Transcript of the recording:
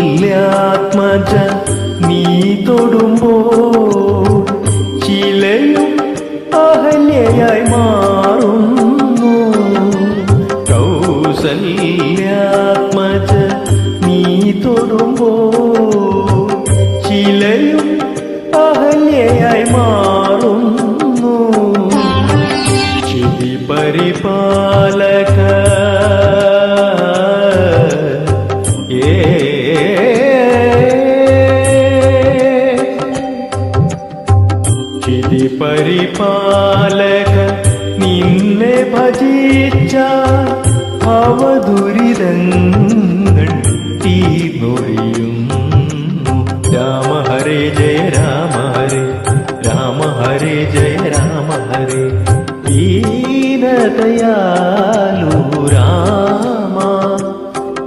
കൗസല്യാത്മജ നീ തൊടുമ്പോ ചിലയും അഹല്യയായി മാറുന്നു. കൗസല്യാത്മജ നീ തൊടുമ്പോ ചിലയും അഹല്യയായി മാറുന്നു. ചിതി പരിപാലക ചിതി പരിപാലക നിന്നെ ഭജിച്ച അവദുരിതങ്ങൾ തീർന്നൊഴിയുന്നു. രാമ ഹരേ ജയ രാമ ഹരേ, രാമ ഹരേ ജയ രാമ ഹരേ. ദീനദയാ